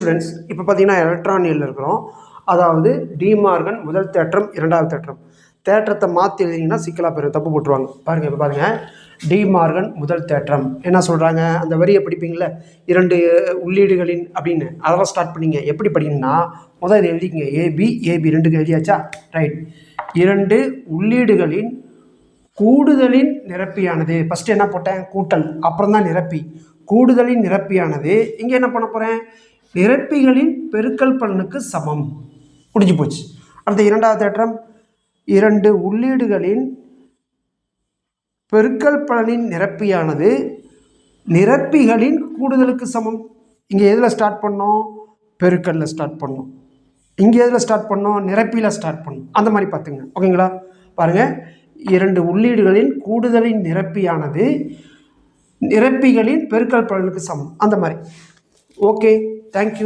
Students இப்போ பார்த்தீங்கன்னா எலக்ட்ரானியல் இருக்கிறோம். அதாவது டிமார்கன் முதல் தேற்றம் இரண்டாவது தேற்றம். தேற்றத்தை மாற்றி எழுதிங்கன்னா சிக்கலாக போயிடும், தப்பு போட்டுருவாங்க. பாருங்கள், இப்போ பாருங்கள், டிமார்கன் முதல் தேற்றம் என்ன சொல்கிறாங்க, அந்த வரியை படிப்பீங்கள, இரண்டு உள்ளீடுகளின் அப்படின்னு அதெல்லாம் ஸ்டார்ட் பண்ணிங்க. எப்படி படிக்கணும்னா முதல் இதை எழுதிக்கங்க, ஏபி ரெண்டுக்கு எழுதியாச்சா, ரைட். இரண்டு உள்ளீடுகளின் கூடுதலின் நிரப்பியானது, ஃபஸ்ட்டு என்ன போட்டேன், கூட்டல், அப்புறம் தான் நிரப்பி. கூடுதலின் நிரப்பியானது இங்கே என்ன பண்ண போகிறேன், நிரப்பிகளின் பெருக்கல் பலனுக்கு சமம். முடிஞ்சு போச்சு. அடுத்த இரண்டாவது தேற்றம், இரண்டு உள்ளீடுகளின் பெருக்கல் பலனின் நிரப்பியானது நிரப்பிகளின் கூடுதலுக்கு சமம். இங்கே எதில் ஸ்டார்ட் பண்ணோம், பெருக்கல்ல ஸ்டார்ட் பண்ணோம். இங்கே எதில் ஸ்டார்ட் பண்ணோம், நிரப்பியில் ஸ்டார்ட் பண்ணோம். அந்த மாதிரி பார்த்துங்க, ஓகேங்களா. பாருங்கள், இரண்டு உள்ளீடுகளின் கூடுதலின் நிரப்பியானது நிரப்பிகளின் பெருக்கல் பலனுக்கு சமம், அந்த மாதிரி. Okay, thank you.